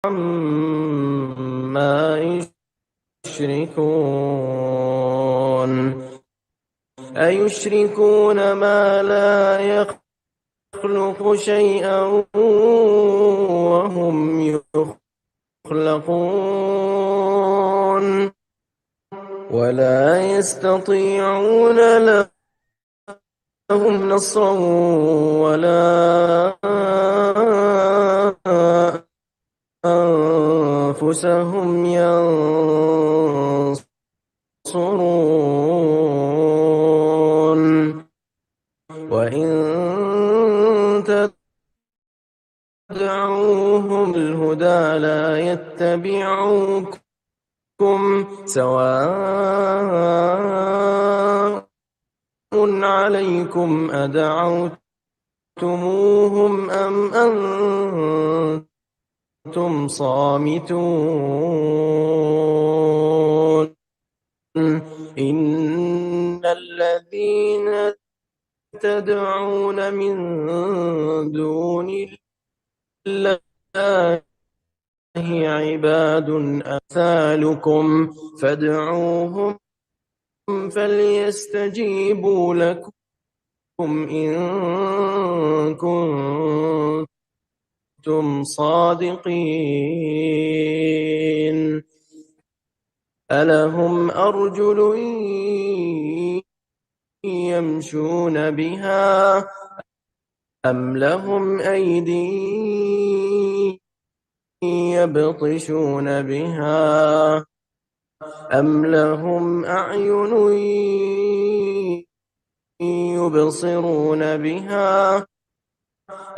عما يشركون أيشركون ما لا يخلق شيئا وهم يخلقون ولا يستطيعون لهم نصرا ولا أنفسهم ينصرون وإن تدعوهم الهدى لا يتبعوكم سواء عليكم أدعوتموهم أم أنتم صامتون إن الذين تدعون من دون الله عباد أمثالكم فادعوهم فليستجيبوا لكم إن كنتم صادقين ألهم أرجل يمشون بها أم لهم أيدي يبطشون بها أم لهم أعين يبصرون بها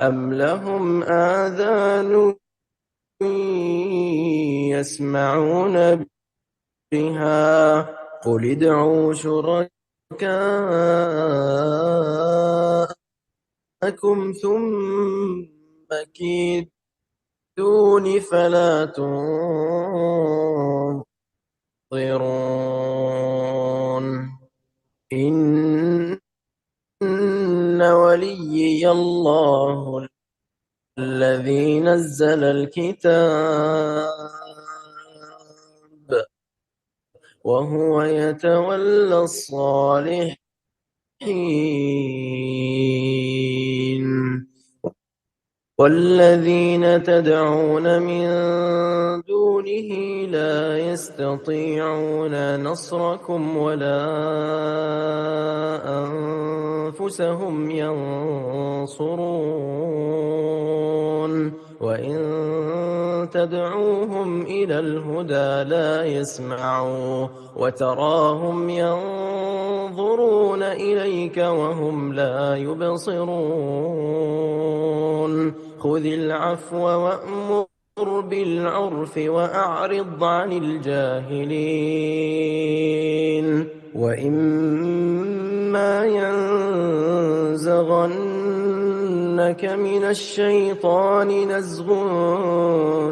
أم لهم آذان يسمعون بها قل ادعوا شركاءكم ثم كيدون فلا تنظرون إن وليي الله الذي نزل الكتاب وهو يتولى الصالحين والذين تدعون من دونه لا يستطيعون نصركم ولا أنفسهم ينصرون وإن تدعوهم إلى الهدى لا يسمعوا وتراهم ينظرون إليك وهم لا يبصرون خذ العفو وأمر بالعرف وأعرض عن الجاهلين وإما ينزغنك من الشيطان نزغ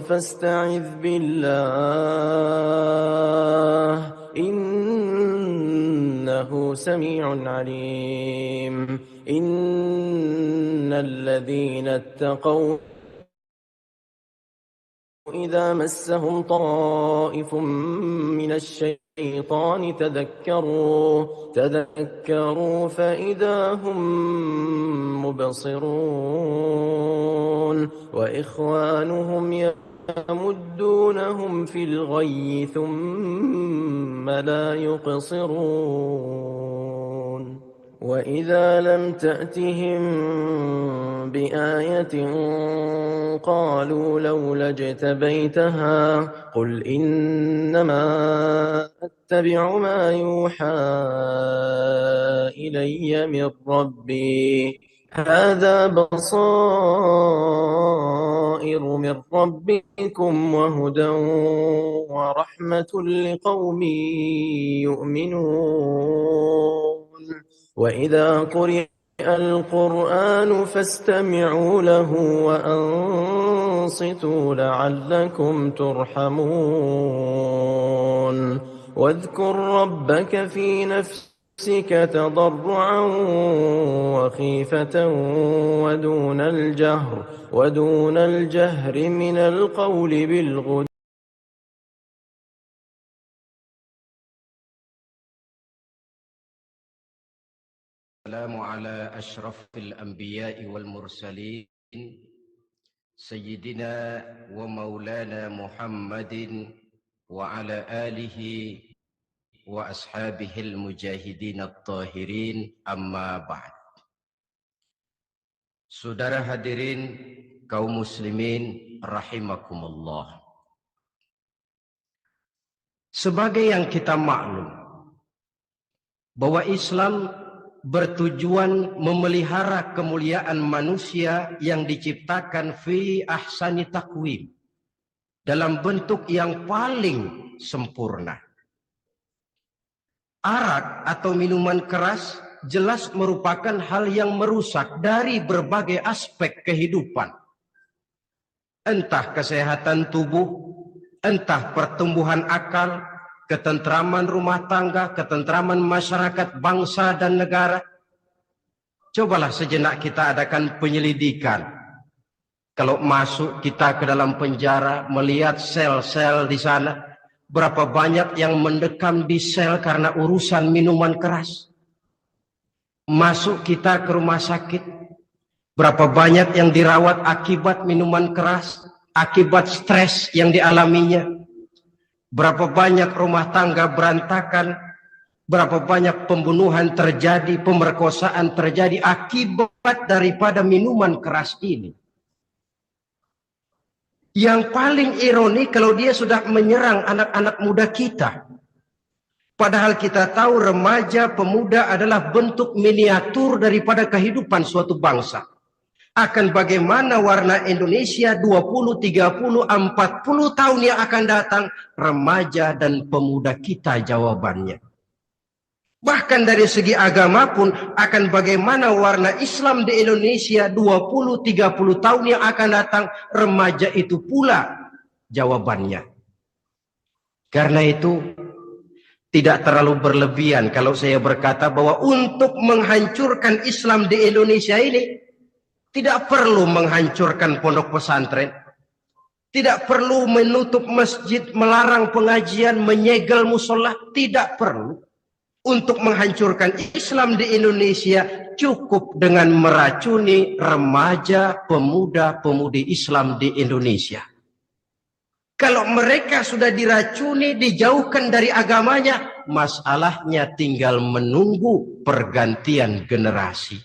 فاستعذ بالله إنه سميع عليم إن الذين اتقوا إذا مسهم طائف من الشيطان تذكروا فإذا هم مبصرون وإخوانهم يمدونهم في الغي ثم لا يقصرون وإذا لم تأتهم بآية قالوا لولا اجتبيتها قل إنما أتبع ما يوحى إلي من ربي هذا بصائر من ربكم وهدى ورحمة لقوم يؤمنون وإذا قرئ القرآن فاستمعوا له وأنصتوا لعلكم ترحمون واذكر ربك في نفسك نفسك تضرعا وخيفة ودون الجهر من القول بالغدو. السلام على أشرف الأنبياء والمرسلين سيدنا ومولانا محمد وعلى آله وأصحابه المجاهدين الطاهرين أما بعد. Saudara hadirin kaum muslimin rahimakumullah. Sebagai yang kita maklum bahwa Islam bertujuan memelihara kemuliaan manusia yang diciptakan fi ahsani taqwim, dalam bentuk yang paling sempurna. Arak atau minuman keras jelas merupakan hal yang merusak dari berbagai aspek kehidupan. Entah kesehatan tubuh, entah pertumbuhan akal, ketentraman rumah tangga, ketentraman masyarakat, bangsa dan negara. Cobalah sejenak kita adakan penyelidikan. Kalau masuk kita ke dalam penjara, melihat sel-sel di sana, berapa banyak yang mendekam di sel karena urusan minuman keras. Masuk kita ke rumah sakit, berapa banyak yang dirawat akibat minuman keras, akibat stres yang dialaminya. Berapa banyak rumah tangga berantakan, berapa banyak pembunuhan terjadi, pemerkosaan terjadi akibat daripada minuman keras ini. Yang paling ironi kalau dia sudah menyerang anak-anak muda kita. Padahal kita tahu remaja pemuda adalah bentuk miniatur daripada kehidupan suatu bangsa. Akan bagaimana warna Indonesia 20, 30, 40 tahun yang akan datang, remaja dan pemuda kita jawabannya. Bahkan dari segi agama pun akan bagaimana warna Islam di Indonesia 20, 30 tahun yang akan datang, remaja itu pula jawabannya. Karena itu tidak terlalu berlebihan kalau saya berkata bahwa untuk menghancurkan Islam di Indonesia ini tidak perlu menghancurkan pondok pesantren. Tidak perlu menutup masjid, melarang pengajian, menyegel musola. Tidak perlu. Untuk menghancurkan Islam di Indonesia cukup dengan meracuni remaja, pemuda, pemudi Islam di Indonesia. Kalau mereka sudah diracuni, dijauhkan dari agamanya, masalahnya tinggal menunggu pergantian generasi.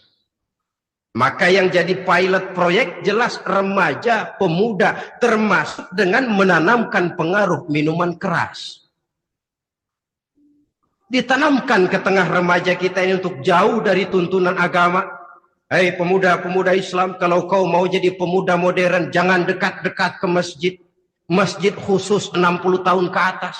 Maka yang jadi pilot proyek jelas remaja, pemuda, termasuk dengan menanamkan pengaruh minuman keras. Ditanamkan ke tengah remaja kita ini untuk jauh dari tuntunan agama. Hei pemuda-pemuda Islam, kalau kau mau jadi pemuda modern, jangan dekat-dekat ke masjid. Masjid khusus 60 tahun ke atas.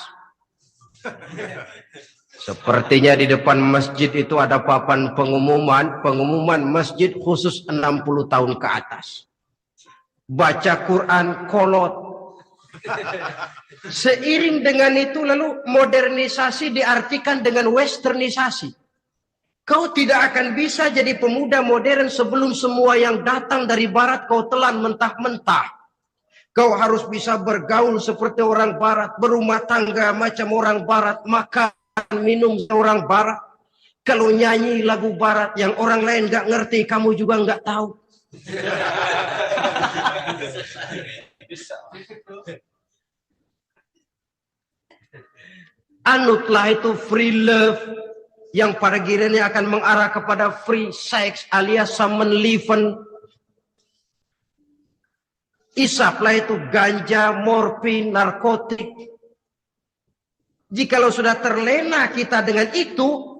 Sepertinya di depan masjid itu ada papan pengumuman masjid khusus 60 tahun ke atas. Baca Quran kolot. Seiring dengan itu lalu modernisasi diartikan dengan westernisasi. Kau tidak akan bisa jadi pemuda modern sebelum semua yang datang dari barat kau telan mentah-mentah. Kau harus bisa bergaul seperti orang barat, berumah tangga macam orang barat, makan minum orang barat. Kalau nyanyi lagu barat yang orang lain nggak ngerti, kamu juga nggak tahu. Anutlah itu free love yang pada gilirannya akan mengarah kepada free sex alias samenleven. Isaplah itu ganja, morfin, narkotik. Jikalau sudah terlena kita dengan itu,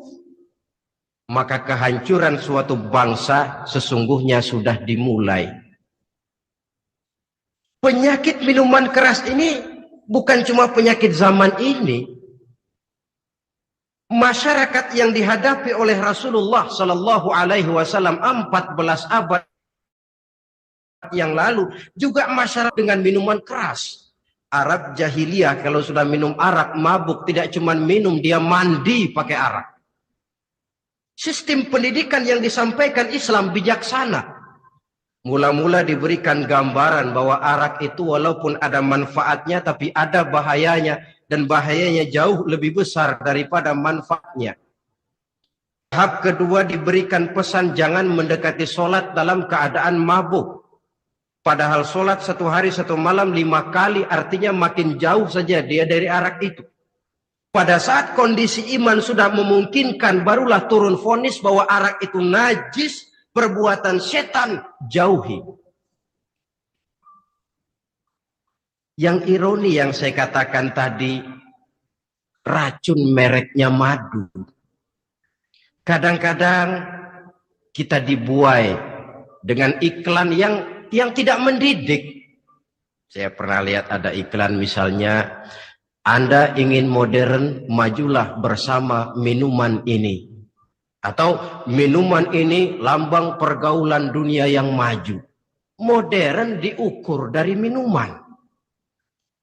maka kehancuran suatu bangsa sesungguhnya sudah dimulai. Penyakit minuman keras ini bukan cuma penyakit zaman ini. Masyarakat yang dihadapi oleh Rasulullah Sallallahu Alaihi Wasallam 14 abad yang lalu juga masyarakat dengan minuman keras. Arab jahiliyah kalau sudah minum arak mabuk, tidak cuma minum, dia mandi pakai arak. Sistem pendidikan yang disampaikan Islam bijaksana. Mula-mula diberikan gambaran bahwa arak itu walaupun ada manfaatnya tapi ada bahayanya, dan bahayanya jauh lebih besar daripada manfaatnya. Tahap kedua diberikan pesan jangan mendekati sholat dalam keadaan mabuk. Padahal sholat 1 hari 1 malam 5 kali, artinya makin jauh saja dia dari arak itu. Pada saat kondisi iman sudah memungkinkan, barulah turun vonis bahwa arak itu najis, perbuatan setan, jauhi. Yang ironi yang saya katakan tadi, racun mereknya madu. Kadang-kadang kita dibuai dengan iklan yang tidak mendidik. Saya pernah lihat ada iklan misalnya, Anda ingin modern, majulah bersama minuman ini. Atau minuman ini lambang pergaulan dunia yang maju. Modern diukur dari minuman.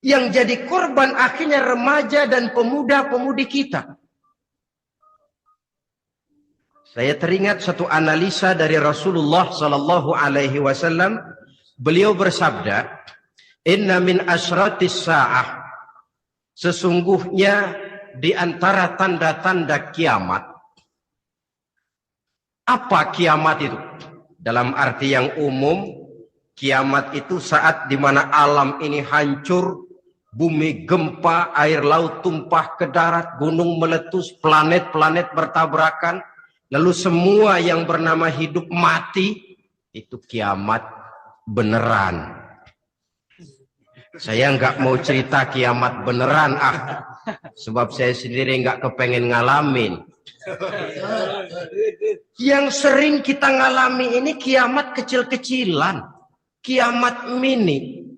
Yang jadi korban akhirnya remaja dan pemuda-pemudi kita. Saya teringat satu analisa dari Rasulullah Sallallahu Alaihi Wasallam. Beliau bersabda, Inna min asyratis sa'ah. Sesungguhnya di antara tanda-tanda kiamat. Apa kiamat itu? Dalam arti yang umum, kiamat itu saat di mana alam ini hancur, bumi gempa, air laut tumpah ke darat, gunung meletus, planet-planet bertabrakan, lalu semua yang bernama hidup mati. Itu kiamat beneran. Saya nggak mau cerita kiamat beneran, sebab saya sendiri nggak kepengen ngalamin. Yang sering kita ngalami ini kiamat kecil-kecilan, kiamat mini.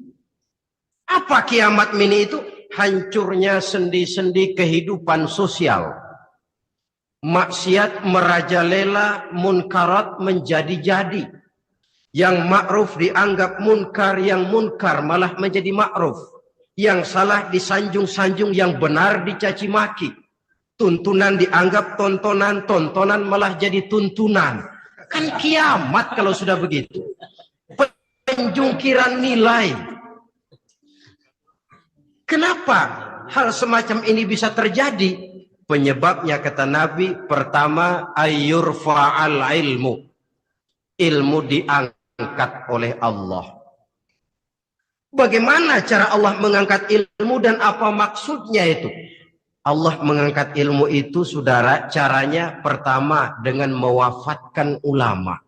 Apa kiamat mini itu? Hancurnya sendi-sendi kehidupan sosial. Maksiat merajalela, munkarat menjadi-jadi. Yang ma'ruf dianggap munkar, yang munkar malah menjadi ma'ruf. Yang salah disanjung-sanjung, yang benar dicaci maki. Tuntunan dianggap tontonan, tontonan malah jadi tuntunan. Kan kiamat kalau sudah begitu. Penjungkiran nilai. Kenapa hal semacam ini bisa terjadi? Penyebabnya kata Nabi, pertama ayyurfa'al ilmu. Ilmu diangkat oleh Allah. Bagaimana cara Allah mengangkat ilmu dan apa maksudnya itu? Allah mengangkat ilmu itu, saudara, caranya pertama dengan mewafatkan ulama.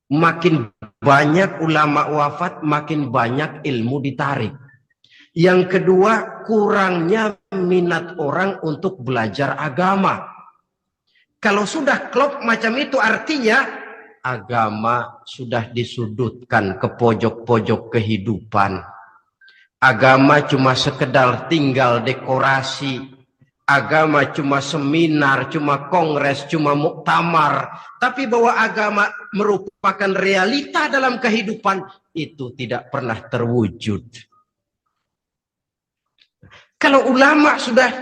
Makin banyak ulama wafat, makin banyak ilmu ditarik. Yang kedua, kurangnya minat orang untuk belajar agama. Kalau sudah klop macam itu, artinya agama sudah disudutkan ke pojok-pojok kehidupan. Agama cuma sekedar tinggal dekorasi. Agama cuma seminar, cuma kongres, cuma muktamar. Tapi bahwa agama merupakan realita dalam kehidupan, itu tidak pernah terwujud. Kalau ulama sudah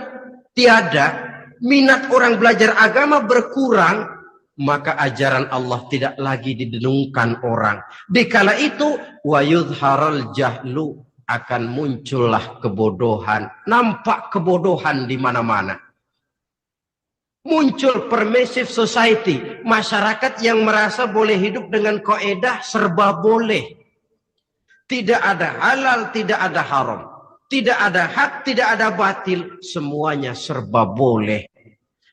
tiada, minat orang belajar agama berkurang, maka ajaran Allah tidak lagi didengungkan orang. Dikala itu, wa yudharal jahlu, akan muncullah kebodohan. Nampak kebodohan di mana-mana. Muncul permissive society, masyarakat yang merasa boleh hidup dengan kaedah serba boleh. Tidak ada halal, tidak ada haram. Tidak ada hak, tidak ada batil, semuanya serba boleh.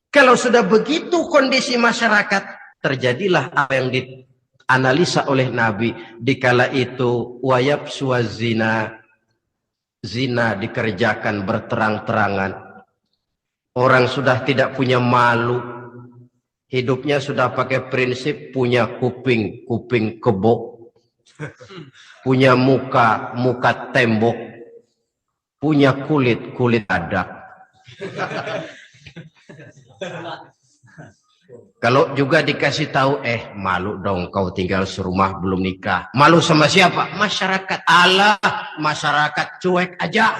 Kalau sudah begitu kondisi masyarakat, terjadilah apa yang dianalisa oleh Nabi. Dikala itu, wayab suazina, zina dikerjakan berterang-terangan. Orang sudah tidak punya malu. Hidupnya sudah pakai prinsip punya kuping, kuping kebo. Punya muka, muka tembok. Punya kulit, kulit adak. Kalau juga dikasih tahu, malu dong kau tinggal serumah belum nikah. Malu sama siapa? Masyarakat. Allah, masyarakat cuek aja.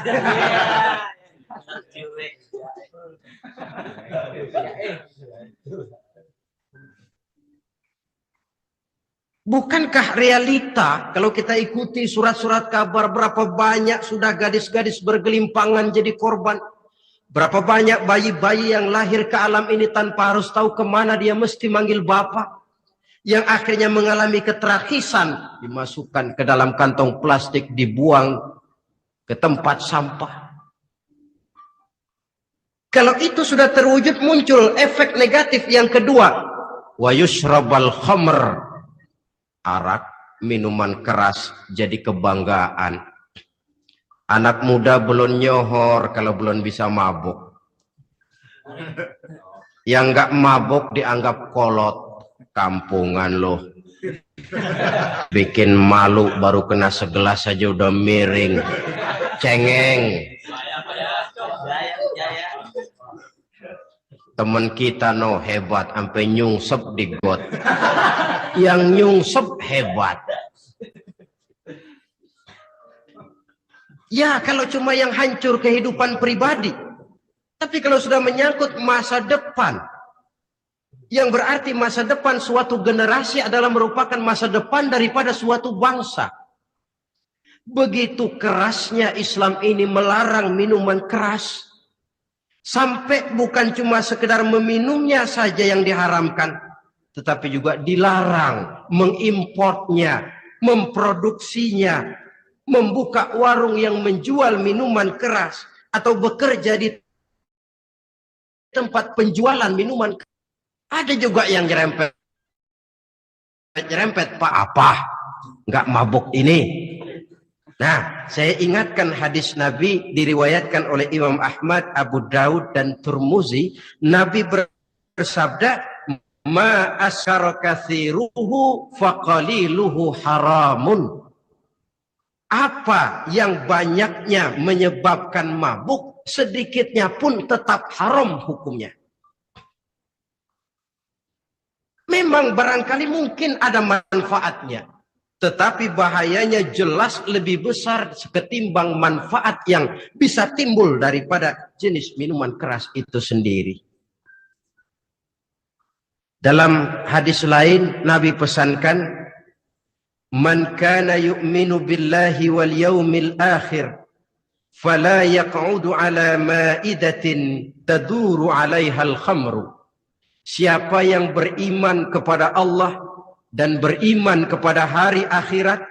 Bukankah realita kalau kita ikuti surat-surat kabar berapa banyak sudah gadis-gadis bergelimpangan jadi korban? Berapa banyak bayi-bayi yang lahir ke alam ini tanpa harus tahu kemana dia mesti manggil bapak? Yang akhirnya mengalami keterakisan, dimasukkan ke dalam kantong plastik, dibuang ke tempat sampah. Kalau itu sudah terwujud, muncul efek negatif yang kedua. Wa yushrabal khamr, arak, minuman keras jadi kebanggaan. Anak muda belum nyohor kalau belum bisa mabuk. Yang nggak mabuk dianggap kolot. Kampungan loh. Bikin malu baru kena segelas saja udah miring. Cengeng. Temen kita no hebat sampai nyungsep di got. Yang nyungsep hebat. Ya kalau cuma yang hancur kehidupan pribadi. Tapi kalau sudah menyangkut masa depan, yang berarti masa depan suatu generasi adalah merupakan masa depan daripada suatu bangsa. Begitu kerasnya Islam ini melarang minuman keras. Sampai bukan cuma sekedar meminumnya saja yang diharamkan, tetapi juga dilarang mengimportnya, memproduksinya, membuka warung yang menjual minuman keras, atau bekerja di tempat penjualan minuman keras. Ada juga yang nyerempet, Pak, apa? Nggak mabuk ini. Nah, saya ingatkan hadis Nabi diriwayatkan oleh Imam Ahmad, Abu Daud, dan Turmuzi. Nabi bersabda, ma askara katsiruhu faqaliluhu haramun. Apa yang banyaknya menyebabkan mabuk, sedikitnya pun tetap haram hukumnya. Memang barangkali mungkin ada manfaatnya, tetapi bahayanya jelas lebih besar ketimbang manfaat yang bisa timbul daripada jenis minuman keras itu sendiri. Dalam hadis lain Nabi pesankan, man kana yu'minu billahi wal yaumil akhir fala yaq'udu ala ma'idatin taduru 'alaiha al-khamru. Siapa yang beriman kepada Allah dan beriman kepada hari akhirat,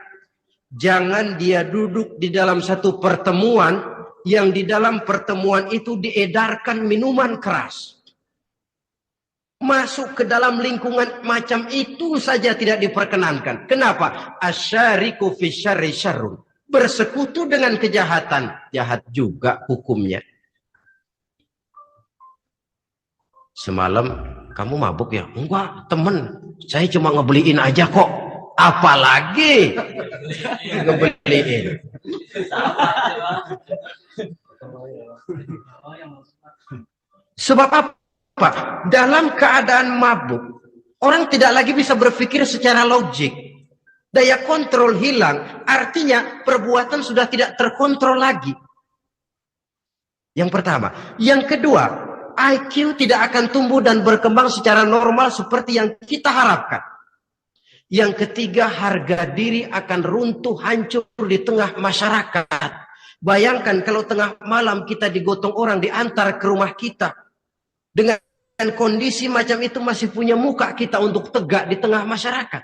jangan dia duduk di dalam satu pertemuan yang di dalam pertemuan itu diedarkan minuman keras. Masuk ke dalam lingkungan macam itu saja tidak diperkenankan. Kenapa? Asyariku fi syarri syarrun. Bersekutu dengan kejahatan, jahat juga hukumnya. Semalam kamu mabuk ya? Enggak, temen. Saya cuma ngebeliin aja kok. Apalagi ngebeliin. Sebab apa? Dalam keadaan mabuk, orang tidak lagi bisa berpikir secara logik. Daya kontrol hilang, artinya perbuatan sudah tidak terkontrol lagi. Yang pertama. Yang kedua, IQ tidak akan tumbuh dan berkembang secara normal seperti yang kita harapkan. Yang ketiga, harga diri akan runtuh, hancur di tengah masyarakat. Bayangkan kalau tengah malam kita digotong orang, diantar ke rumah kita. Dengan kondisi macam itu masih punya muka kita untuk tegak di tengah masyarakat.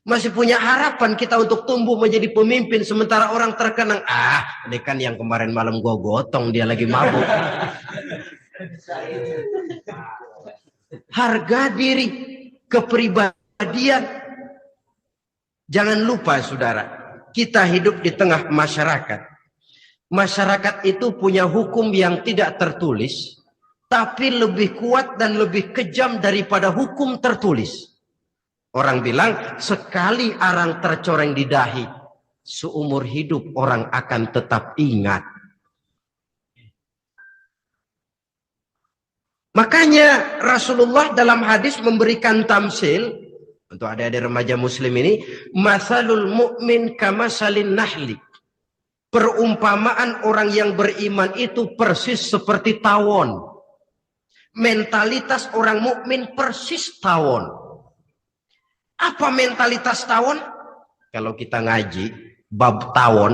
Masih punya harapan kita untuk tumbuh menjadi pemimpin, sementara orang terkenang, ini kan yang kemarin malam gua gotong, dia lagi mabuk. Harga diri, kepribadian. Jangan lupa saudara, kita hidup di tengah masyarakat. Masyarakat itu punya hukum yang tidak tertulis, tapi lebih kuat dan lebih kejam daripada hukum tertulis. Orang bilang, sekali arang tercoreng di dahi, seumur hidup orang akan tetap ingat. Makanya Rasulullah dalam hadis memberikan tamsil untuk adik-adik remaja muslim ini, masalul mu'min kamasalin nahli. Perumpamaan orang yang beriman itu persis seperti tawon. Mentalitas orang mukmin persis tawon. Apa mentalitas tawon? Kalau kita ngaji bab tawon,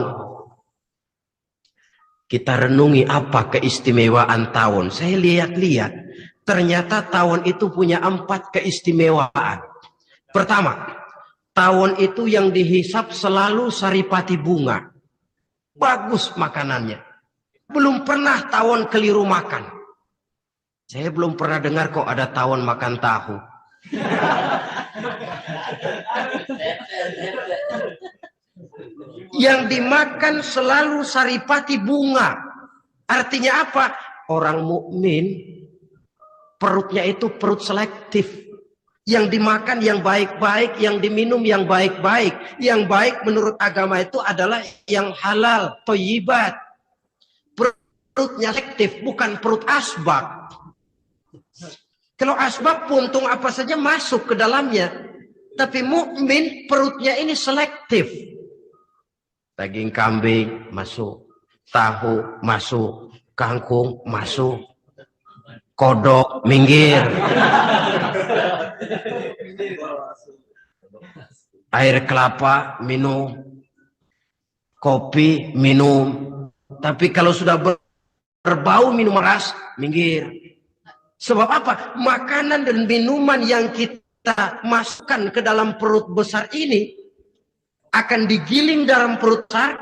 kita renungi apa keistimewaan tawon. Saya lihat-lihat, ternyata tawon itu punya 4 keistimewaan. Pertama, tawon itu yang dihisap selalu saripati bunga. Bagus makanannya. Belum pernah tawon keliru makan. Saya belum pernah dengar kok ada tawon makan tahu. Yang dimakan selalu saripati bunga. Artinya apa? Orang mukmin perutnya itu perut selektif. Yang dimakan yang baik-baik, yang diminum yang baik-baik. Yang baik menurut agama itu adalah yang halal, thayyibat. Perutnya selektif, bukan perut asbak. Kalau asbab puntung apa saja masuk ke dalamnya. Tapi mukmin perutnya ini selektif. Daging kambing masuk, tahu masuk, kangkung masuk, kodok minggir. Air kelapa minum, kopi minum. Tapi kalau sudah berbau minum keras, minggir. Sebab apa? Makanan dan minuman yang kita masukkan ke dalam perut besar ini akan digiling dalam perut besar,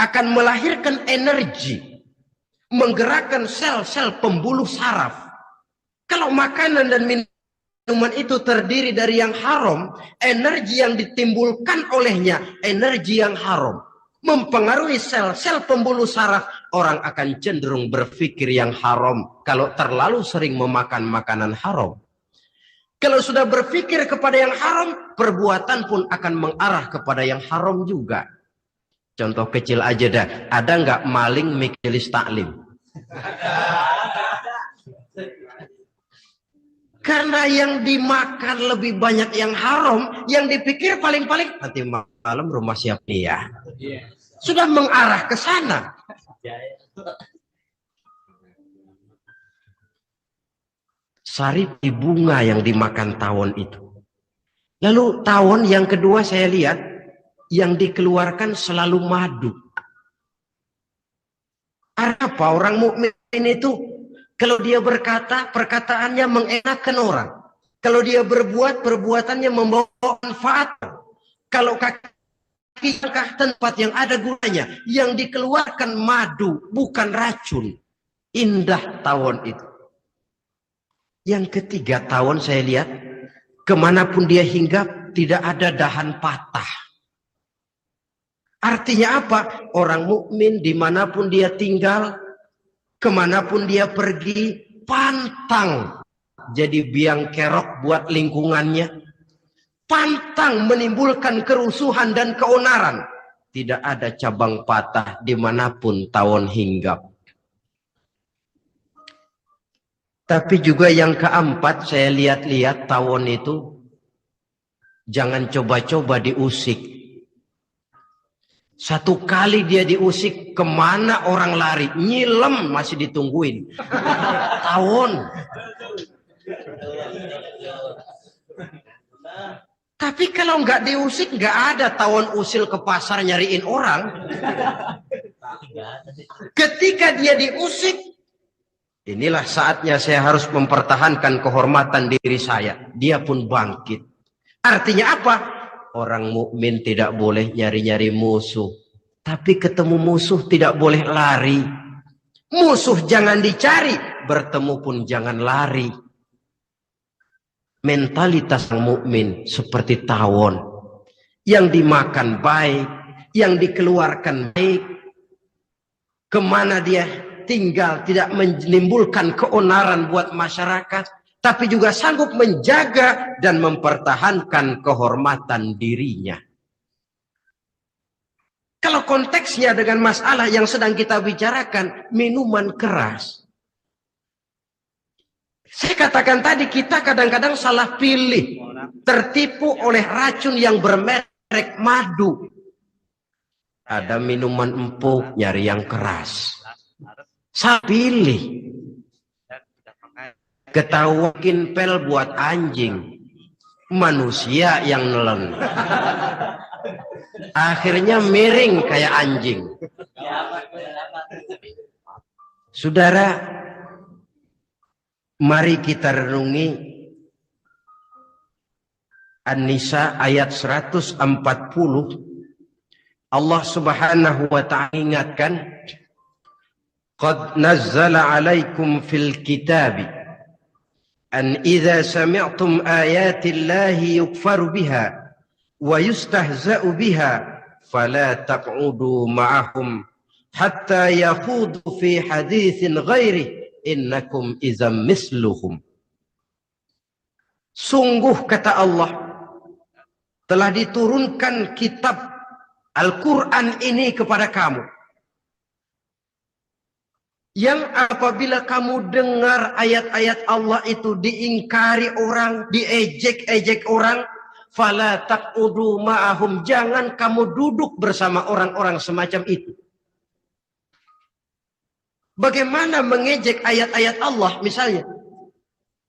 akan melahirkan energi, menggerakkan sel-sel pembuluh saraf. Kalau makanan dan minuman itu terdiri dari yang haram, energi yang ditimbulkan olehnya energi yang haram, mempengaruhi sel-sel pembuluh saraf. Orang akan cenderung berpikir yang haram kalau terlalu sering memakan makanan haram. Kalau sudah berpikir kepada yang haram, perbuatan pun akan mengarah kepada yang haram juga. Contoh kecil aja dah, ada nggak maling majelis taklim? Karena yang dimakan lebih banyak yang haram, yang dipikir paling-paling nanti malam rumah siap dia. Sudah mengarah ke sana. Saripati bunga yang dimakan tawon itu. Lalu tawon yang kedua saya lihat yang dikeluarkan selalu madu. Apa orang mukmin itu kalau dia berkata perkataannya mengenakan orang. Kalau dia berbuat perbuatannya membawa manfaat. Kalau kaki langkah tempat yang ada gunanya, yang dikeluarkan madu bukan racun. Indah tawon itu. Yang ketiga tawon saya lihat kemanapun dia hinggap tidak ada dahan patah. Artinya apa? Orang mukmin dimanapun dia tinggal, kemanapun dia pergi, pantang jadi biang kerok buat lingkungannya. Pantang menimbulkan kerusuhan dan keonaran. Tidak ada cabang patah dimanapun tawon hinggap. Tapi juga yang keempat saya lihat-lihat tawon itu jangan coba-coba diusik. Satu kali dia diusik kemana orang lari, nyilem masih ditungguin. Tawon. Tapi kalau nggak diusik, nggak ada tawon usil ke pasar nyariin orang. Ketika dia diusik, inilah saatnya saya harus mempertahankan kehormatan diri saya. Dia pun bangkit. Artinya apa? Orang mukmin tidak boleh nyari-nyari musuh. Tapi ketemu musuh tidak boleh lari. Musuh jangan dicari, bertemu pun jangan lari. Mentalitas mukmin seperti tawon yang dimakan baik, yang dikeluarkan baik, kemana dia tinggal tidak menimbulkan keonaran buat masyarakat, tapi juga sanggup menjaga dan mempertahankan kehormatan dirinya. Kalau konteksnya dengan masalah yang sedang kita bicarakan, minuman keras. Saya katakan tadi kita kadang-kadang salah pilih, tertipu oleh racun yang bermerek madu. Ada minuman empuk, nyari yang keras. Salah pilih. Ketahuan kinpel buat anjing. manusia yang nelen. Akhirnya miring kayak anjing. Saudara, mari kita renungi An-Nisa ayat 140. Allah Subhanahu wa ta'ala ingatkan, qad nazzala alaikum fil kitabi an idza sami'tum ayati llahi yukfaru biha wa yustahza'u biha fala taq'udu ma'ahum hatta yakhudu fi haditsin ghairi innakum idzam misluhum. Sungguh kata Allah, telah diturunkan kitab Al-Quran ini kepada kamu, yang apabila kamu dengar ayat-ayat Allah itu diingkari orang, diejek-ejek orang, fala taqudu ma'ahum, jangan kamu duduk bersama orang-orang semacam itu. Bagaimana mengejek ayat-ayat Allah? Misalnya,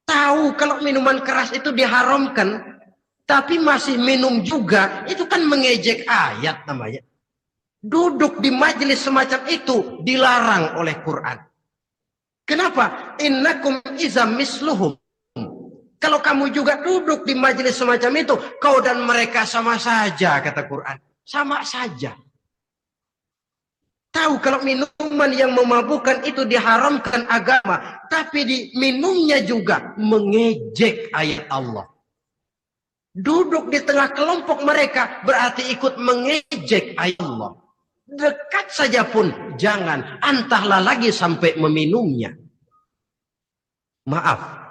tahu kalau minuman keras itu diharamkan, tapi masih minum juga, itu kan mengejek ayat namanya. Duduk di majelis semacam itu dilarang oleh Quran. Kenapa? Innakum idzam misluhum. Kalau kamu juga duduk di majelis semacam itu, kau dan mereka sama saja, kata Quran. Sama saja. Tahu kalau minuman yang memabukkan itu diharamkan agama, tapi minumnya juga mengejek ayat Allah. Duduk di tengah kelompok mereka berarti ikut mengejek ayat Allah. Dekat saja pun jangan, entahlah lagi sampai meminumnya. Maaf,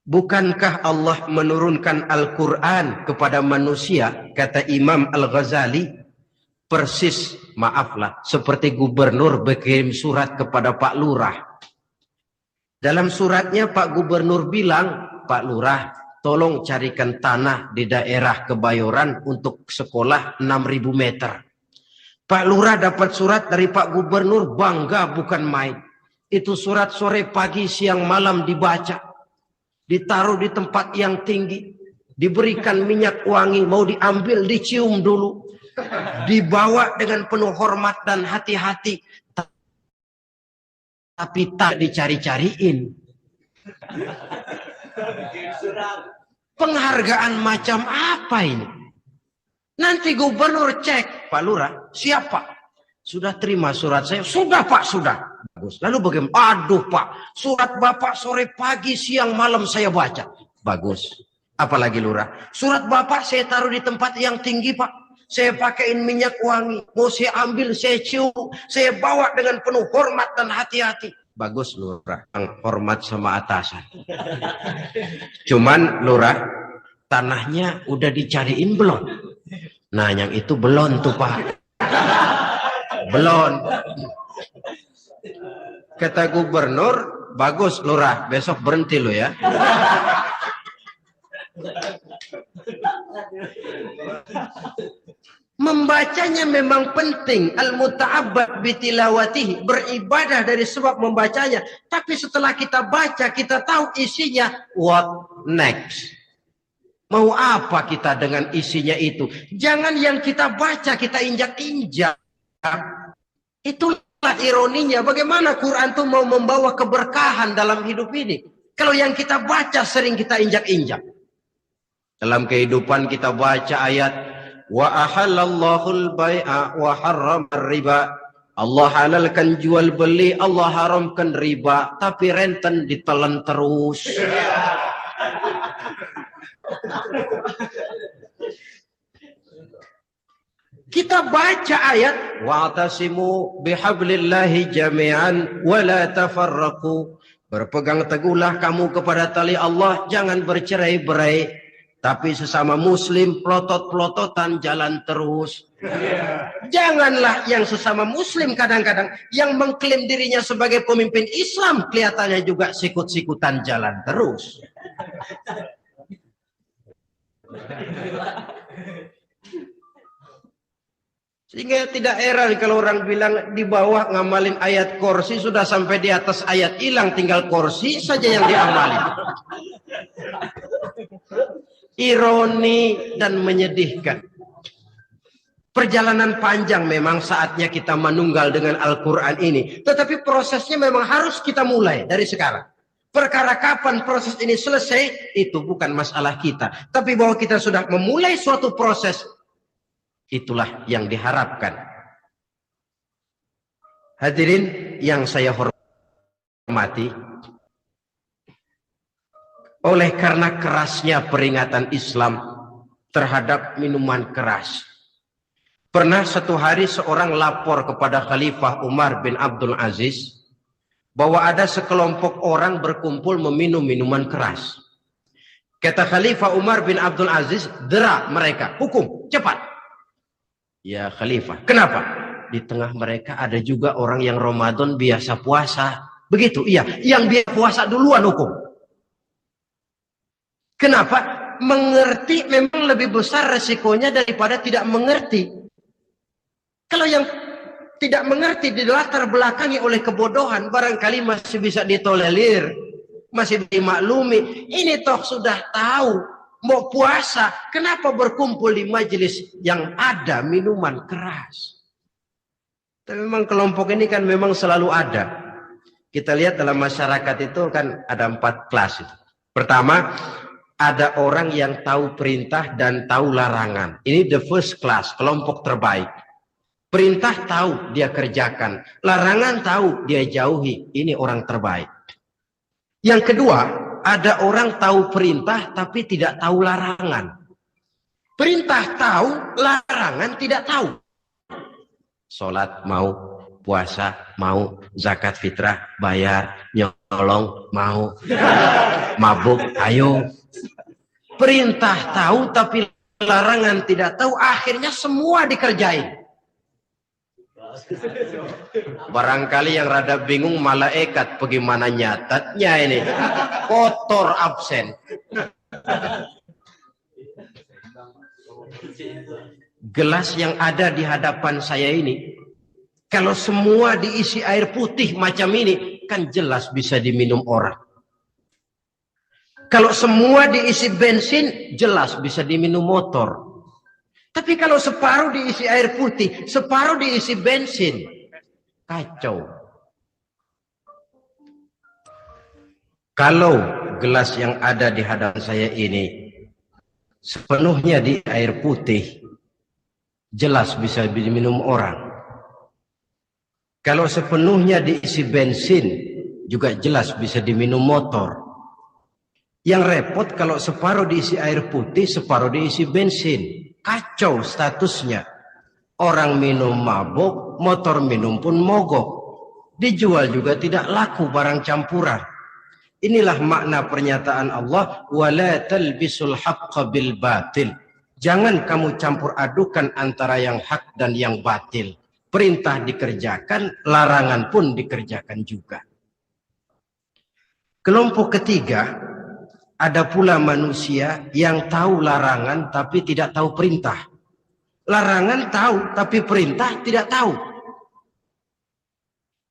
bukankah Allah menurunkan Al-Quran kepada manusia, kata Imam Al-Ghazali, persis, maaflah, seperti gubernur berkirim surat kepada Pak Lurah. Dalam suratnya Pak Gubernur bilang, Pak Lurah, tolong carikan tanah di daerah Kebayoran untuk sekolah 6.000 meter. Pak Lurah dapat surat dari Pak Gubernur, bangga bukan main. Itu surat sore, pagi, siang, malam dibaca. Ditaruh di tempat yang tinggi. Diberikan minyak wangi, mau diambil, dicium dulu. Dibawa dengan penuh hormat dan hati-hati, tapi tak dicari-cariin. Penghargaan macam apa ini? Nanti gubernur cek, Pak Lurah, siapa? Sudah terima surat saya? Sudah Pak, sudah. Bagus. Lalu bagaimana? Aduh Pak, surat Bapak sore, pagi, siang, malam saya baca. Bagus. Apalagi Lurah? Surat Bapak saya taruh di tempat yang tinggi Pak. Saya pakaiin minyak wangi, mau saya ambil, saya cium, saya bawa dengan penuh hormat dan hati-hati. Bagus Lurah, hormat sama atasan. Cuman Lurah, tanahnya udah dicariin belum? Nah yang itu belum tuh Pak. Belum. Kata gubernur, bagus Lurah, besok berhenti lo ya. Membacanya memang penting, al-muta'abbad bitilawatihi, beribadah dari sebab membacanya. Tapi setelah kita baca, kita tahu isinya, what next? Mau apa kita dengan isinya itu? Jangan yang kita baca kita injak-injak. Itulah ironinya, bagaimana Quran itu mau membawa keberkahan dalam hidup ini. Kalau yang kita baca sering kita injak-injak. Dalam kehidupan kita baca ayat wa ahallallahu al-bai'a wa harrama riba. Allah halalkan jual beli, Allah haramkan riba, tapi renten ditelan terus. Kita baca ayat wa'tasimu bihablillahi jami'an wa la tafarraqu. Berpegang teguhlah kamu kepada tali Allah, jangan bercerai-berai. Tapi sesama muslim pelotot-pelototan jalan terus. Janganlah yang sesama muslim kadang-kadang yang mengklaim dirinya sebagai pemimpin Islam kelihatannya juga sikut-sikutan jalan terus. Sehingga tidak heran kalau orang bilang di bawah ngamalin ayat kursi sudah sampai di atas ayat hilang, tinggal kursi saja yang diamalin. ironi dan menyedihkan. Perjalanan panjang memang saatnya kita menunggal dengan Al-Quran ini. Tetapi prosesnya memang harus kita mulai dari sekarang. Perkara kapan proses ini selesai, itu bukan masalah kita. Tapi bahwa kita sudah memulai suatu proses, itulah yang diharapkan. Hadirin yang saya hormati, oleh karena kerasnya peringatan Islam terhadap minuman keras, pernah satu hari seorang lapor kepada Khalifah Umar bin Abdul Aziz bahwa ada sekelompok orang berkumpul meminum minuman keras. Kata Khalifah Umar bin Abdul Aziz, dera mereka, hukum, cepat. Ya Khalifah, kenapa? Di tengah mereka ada juga orang yang Ramadan biasa puasa. Begitu, iya, yang biasa puasa duluan hukum. Kenapa? Mengerti memang lebih besar resikonya daripada tidak mengerti. Kalau yang tidak mengerti dilatar belakangi oleh kebodohan, barangkali masih bisa ditolerir, masih dimaklumi. Ini toh sudah tahu mau puasa, kenapa berkumpul di majelis yang ada minuman keras? Tapi memang kelompok ini kan memang selalu ada. Kita lihat dalam masyarakat itu kan ada 4 kelas itu. Pertama, ada orang yang tahu perintah dan tahu larangan. Ini the first class, kelompok terbaik. Perintah tahu dia kerjakan, larangan tahu dia jauhi. Ini orang terbaik. Yang kedua, ada orang tahu perintah tapi tidak tahu larangan. Perintah tahu, larangan tidak tahu. Sholat mau, puasa mau, zakat fitrah bayar, nyolong mau, mabuk ayo. Perintah tahu tapi larangan tidak tahu, akhirnya semua dikerjain. Barangkali yang rada bingung malaikat bagaimana nyatatnya ini, kotor absen. Gelas yang ada di hadapan saya ini, kalau semua diisi air putih macam ini, kan jelas bisa diminum orang. Kalau semua diisi bensin, jelas bisa diminum motor. Tapi kalau separuh diisi air putih, separuh diisi bensin, kacau. Kalau gelas yang ada di hadapan saya ini sepenuhnya di air putih, jelas bisa diminum orang. Kalau sepenuhnya diisi bensin, juga jelas bisa diminum motor. Yang repot kalau separuh diisi air putih, separuh diisi bensin. Kacau statusnya. Orang minum mabuk, motor minum pun mogok. Dijual juga tidak laku barang campuran. Inilah makna pernyataan Allah, wala talbisul haqqa bil batil. Jangan kamu campur adukan antara yang hak dan yang batil. Perintah dikerjakan, larangan pun dikerjakan juga. Kelompok ketiga, ada pula manusia yang tahu larangan tapi tidak tahu perintah. Larangan tahu tapi perintah tidak tahu.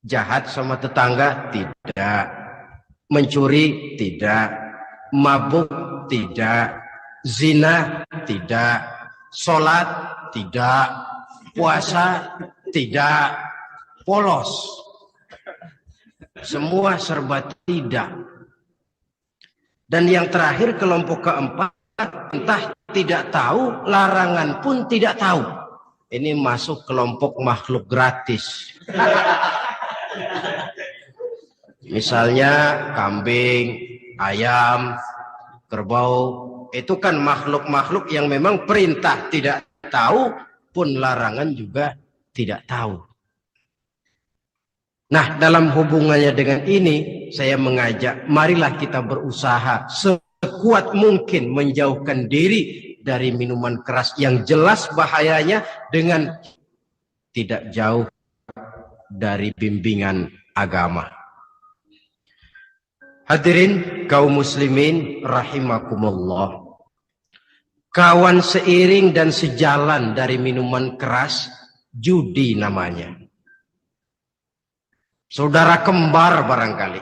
Jahat sama tetangga tidak, mencuri tidak, mabuk tidak, zina tidak, sholat tidak, puasa tidak, polos. Semua serba tidak. Dan yang terakhir, kelompok keempat, entah tidak tahu, larangan pun tidak tahu. Ini masuk kelompok makhluk gratis. Misalnya kambing, ayam, kerbau, itu kan makhluk-makhluk yang memang perintah tidak tahu, pun larangan juga tidak tahu. Nah, dalam hubungannya dengan ini, saya mengajak, marilah kita berusaha sekuat mungkin menjauhkan diri dari minuman keras yang jelas bahayanya dengan tidak jauh dari bimbingan agama. Hadirin kaum muslimin rahimakumullah. Kawan seiring dan sejalan dari minuman keras, judi namanya. Saudara kembar barangkali.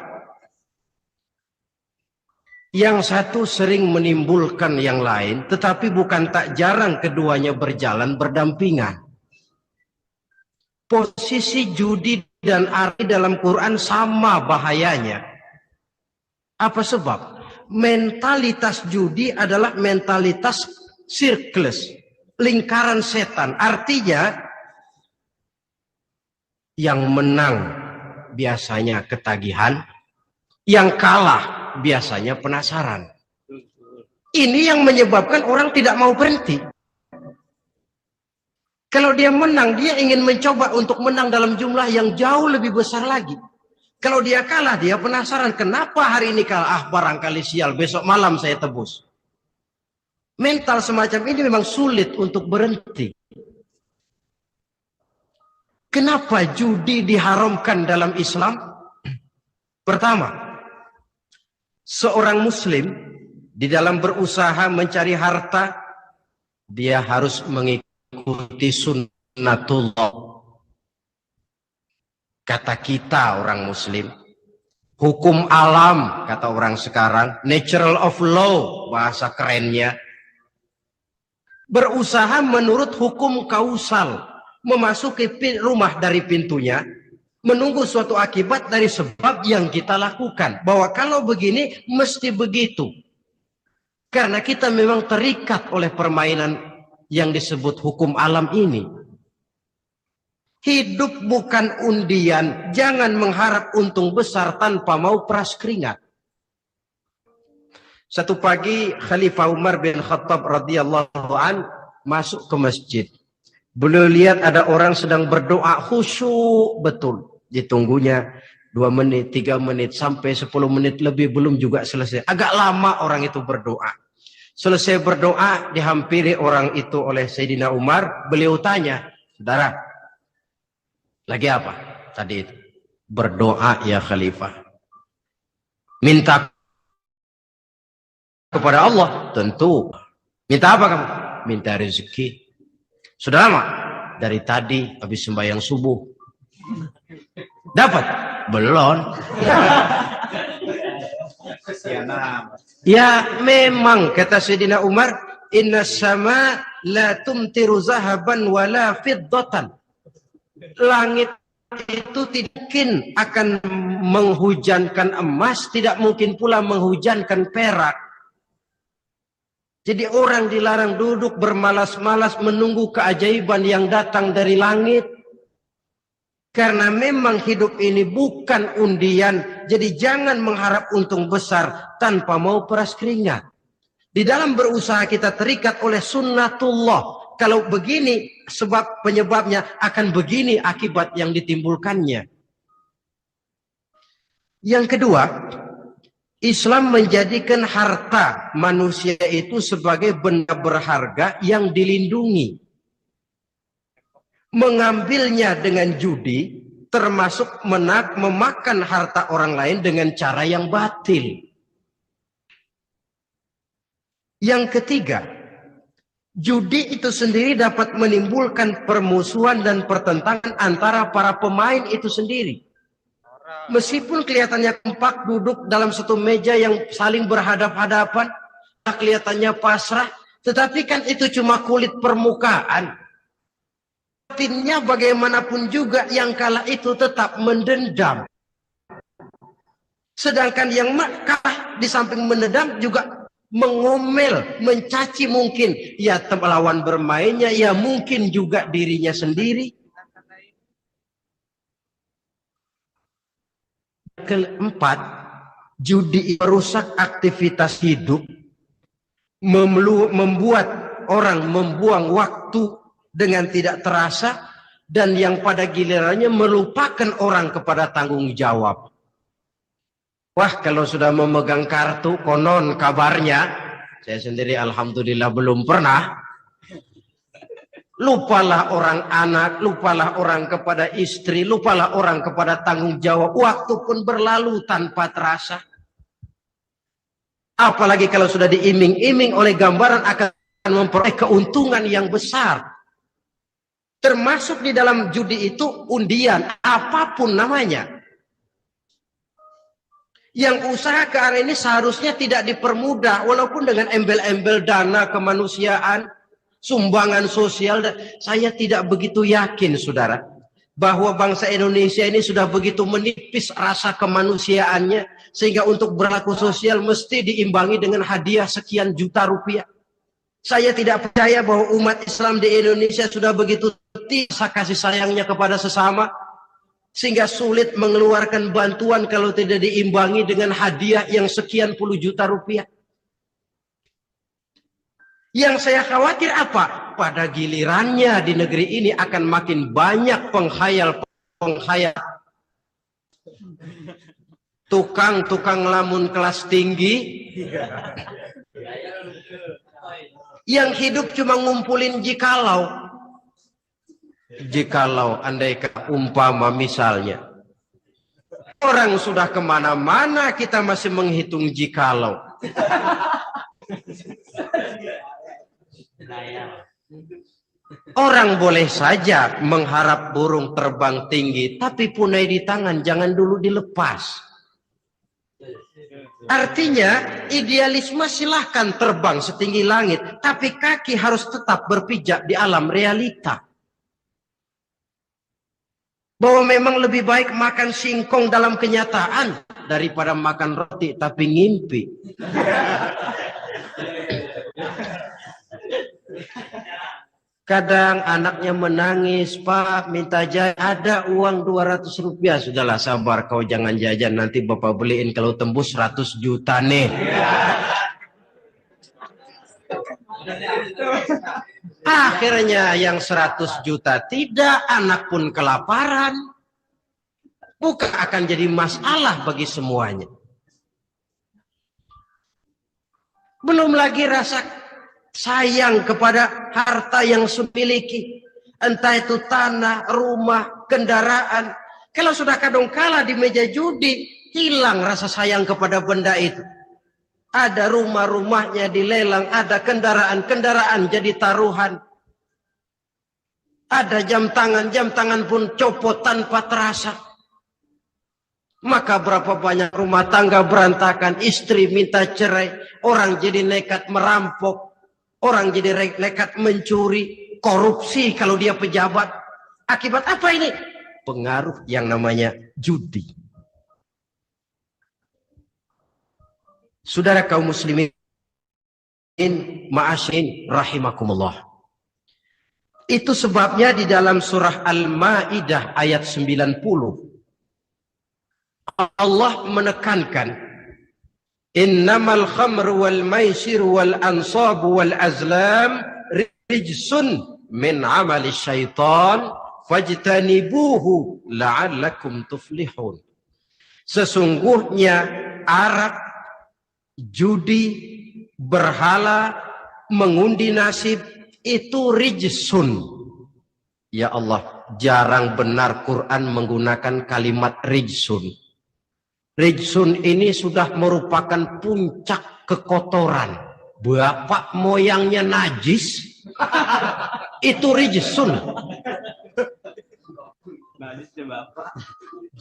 Yang satu sering menimbulkan yang lain, tetapi bukan tak jarang keduanya berjalan berdampingan. Posisi judi dan ari dalam Quran sama bahayanya. Apa sebab? Mentalitas judi adalah mentalitas sirkeless, lingkaran setan. Artinya, yang menang biasanya ketagihan, yang kalah biasanya penasaran. Ini yang menyebabkan orang tidak mau berhenti. Kalau dia menang, dia ingin mencoba untuk menang dalam jumlah yang jauh lebih besar lagi. Kalau dia kalah, dia penasaran, kenapa hari ini kalah? Ah, barangkali sial, besok malam saya tebus. Mental semacam ini memang sulit untuk berhenti. Kenapa judi diharamkan dalam Islam? Pertama, seorang muslim di dalam berusaha mencari harta, dia harus mengikuti sunnatullah. Kata kita orang muslim, hukum alam kata orang sekarang, natural of law bahasa kerennya. Berusaha menurut hukum kausal, memasuki rumah dari pintunya, menunggu suatu akibat dari sebab yang kita lakukan. Bahwa kalau begini mesti begitu. Karena kita memang terikat oleh permainan yang disebut hukum alam ini. Hidup bukan undian, jangan mengharap untung besar tanpa mau peras keringat. Satu pagi Khalifah Umar bin Khattab radhiyallahu an masuk ke masjid. Beliau lihat ada orang sedang berdoa khusyuk betul. Ditunggunya 2 menit, 3 menit, sampai 10 menit lebih belum juga selesai. Agak lama orang itu berdoa. Selesai berdoa, dihampiri orang itu oleh Sayyidina Umar. Beliau tanya, saudara, lagi apa tadi itu? Berdoa ya Khalifah. Minta kepada Allah? Tentu. Minta apa kamu? Minta rezeki. Sudah lama? Dari tadi habis sembahyang subuh. Dapat? Belum. Ya memang kata Sayyidina Umar, inna sama la tumtiru zahaban wala fiddatan. Langit itu tidak mungkin akan menghujankan emas, tidak mungkin pula menghujankan perak. Jadi orang dilarang duduk bermalas-malas menunggu keajaiban yang datang dari langit. Karena memang hidup ini bukan undian. Jadi jangan mengharap untung besar tanpa mau peras keringat. Di dalam berusaha kita terikat oleh sunnatullah. Kalau begini sebab penyebabnya, akan begini akibat yang ditimbulkannya. Yang kedua, Islam menjadikan harta manusia itu sebagai benda berharga yang dilindungi. Mengambilnya dengan judi termasuk memakan harta orang lain dengan cara yang batil. Yang ketiga, judi itu sendiri dapat menimbulkan permusuhan dan pertentangan antara para pemain itu sendiri. Meskipun kelihatannya kompak duduk dalam satu meja yang saling berhadap-hadapan, kelihatannya pasrah, tetapi kan itu cuma kulit permukaan. Batinnya bagaimanapun juga yang kalah itu tetap mendendam. Sedangkan yang kalah di samping mendendam juga mengomel, mencaci mungkin ya lawan bermainnya, ya mungkin juga dirinya sendiri. Keempat, judi merusak aktivitas hidup, membuat orang membuang waktu dengan tidak terasa, dan yang pada gilirannya melupakan orang kepada tanggung jawab. Wah, kalau sudah memegang kartu, konon kabarnya, saya sendiri alhamdulillah belum pernah, lupalah orang anak, lupalah orang kepada istri, lupalah orang kepada tanggung jawab. Waktu pun berlalu tanpa terasa. Apalagi kalau sudah diiming-iming oleh gambaran akan memperoleh keuntungan yang besar. Termasuk di dalam judi itu undian, apapun namanya. Yang usaha ke arah ini seharusnya tidak dipermudah, walaupun dengan embel-embel dana kemanusiaan, sumbangan sosial. Saya tidak begitu yakin, saudara, bahwa bangsa Indonesia ini sudah begitu menipis rasa kemanusiaannya, sehingga untuk berlaku sosial mesti diimbangi dengan hadiah sekian juta rupiah. Saya tidak percaya bahwa umat Islam di Indonesia sudah begitu rasa kasih sayangnya kepada sesama, sehingga sulit mengeluarkan bantuan kalau tidak diimbangi dengan hadiah yang sekian puluh juta rupiah. Yang saya khawatir apa? Pada gilirannya di negeri ini akan makin banyak penghayal-penghayal, tukang-tukang lamun kelas tinggi, yang hidup cuma ngumpulin jikalau. Jikalau, andai umpama misalnya orang sudah kemana-mana, kita masih menghitung jikalau. Orang boleh saja mengharap burung terbang tinggi, tapi punai di tangan jangan dulu dilepas. Artinya idealisme silahkan terbang setinggi langit, tapi kaki harus tetap berpijak di alam realita. Bahwa memang lebih baik makan singkong dalam kenyataan daripada makan roti tapi ngimpi. Kadang anaknya menangis, Pak minta jajan, ada uang 200 rupiah. Sudahlah sabar, kau jangan jajan, nanti bapak beliin kalau tembus 100 juta nih. Akhirnya yang 100 juta tidak, anak pun kelaparan. Bukan akan jadi masalah bagi semuanya. Belum lagi rasa sayang kepada harta yang sudah miliki. Entah itu tanah, rumah, kendaraan. Kalau sudah kadangkala di meja judi, hilang rasa sayang kepada benda itu. Ada rumah-rumahnya dilelang, ada kendaraan-kendaraan jadi taruhan. Ada jam tangan pun copot tanpa terasa. Maka berapa banyak rumah tangga berantakan, istri minta cerai, orang jadi nekat merampok, orang jadi nekat mencuri, korupsi kalau dia pejabat. Akibat apa ini? Pengaruh yang namanya judi. Saudara kaum muslimin ma'asyin rahimakumullah. Itu sebabnya di dalam surah Al-Maidah ayat 90 Allah menekankan, innamal khamru wal maisir wal ansabu wal azlam rijsun min amali syaitan fajtanibuhu la'allakum tuflihun. Sesungguhnya arak, judi, berhala, mengundi nasib itu rijsun. Ya Allah, jarang benar Quran menggunakan kalimat rijsun. Rijsun ini sudah merupakan puncak kekotoran. Bapak moyangnya najis, itu rijsun.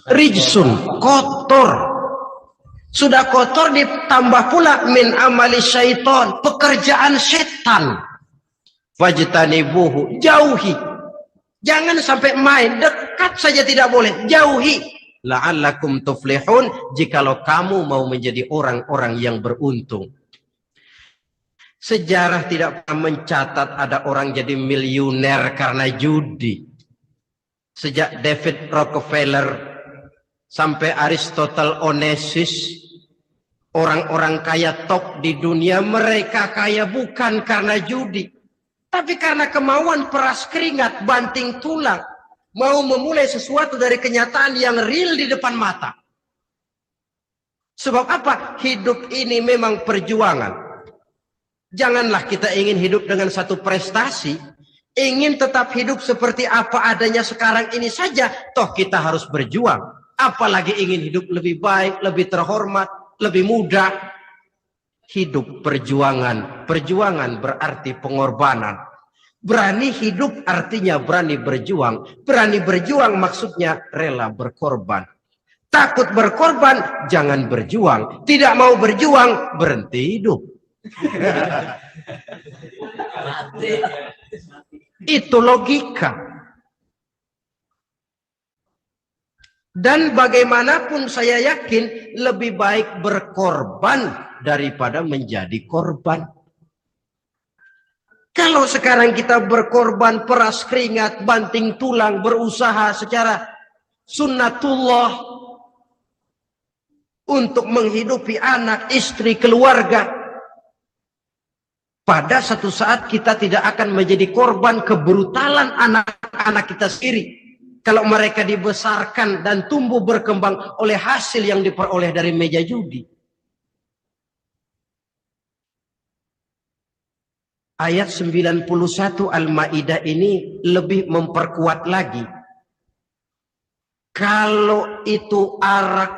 Rijsun, kotor. Sudah kotor ditambah pula min amali syaitan, pekerjaan setan. Fajtanibuhu, jauhi. Jangan sampai main, dekat saja tidak boleh, jauhi. La'allakum tuflihun, jikalau kamu mau menjadi orang-orang yang beruntung. Sejarah tidak pernah mencatat ada orang jadi miliuner karena judi. Sejak David Rockefeller sampai Aristotle Onassis, orang-orang kaya top di dunia, mereka kaya bukan karena judi, tapi karena kemauan peras keringat, banting tulang, mau memulai sesuatu dari kenyataan yang real di depan mata. Sebab apa? Hidup ini memang perjuangan. Janganlah kita ingin hidup dengan satu prestasi, ingin tetap hidup seperti apa adanya sekarang ini saja, toh kita harus berjuang. Apalagi ingin hidup lebih baik, lebih terhormat, lebih mudah. Hidup perjuangan. Perjuangan berarti pengorbanan. Berani hidup artinya berani berjuang. Berani berjuang maksudnya rela berkorban. Takut berkorban, jangan berjuang. Tidak mau berjuang, berhenti hidup. Itu logika. Dan bagaimanapun saya yakin lebih baik berkorban daripada menjadi korban. Kalau sekarang kita berkorban, peras keringat, banting tulang, berusaha secara sunnatullah untuk menghidupi anak, istri, keluarga, pada satu saat kita tidak akan menjadi korban kebrutalan anak-anak kita sendiri. Kalau mereka dibesarkan dan tumbuh berkembang oleh hasil yang diperoleh dari meja judi. Ayat 91 Al-Maidah ini lebih memperkuat lagi. Kalau itu arak,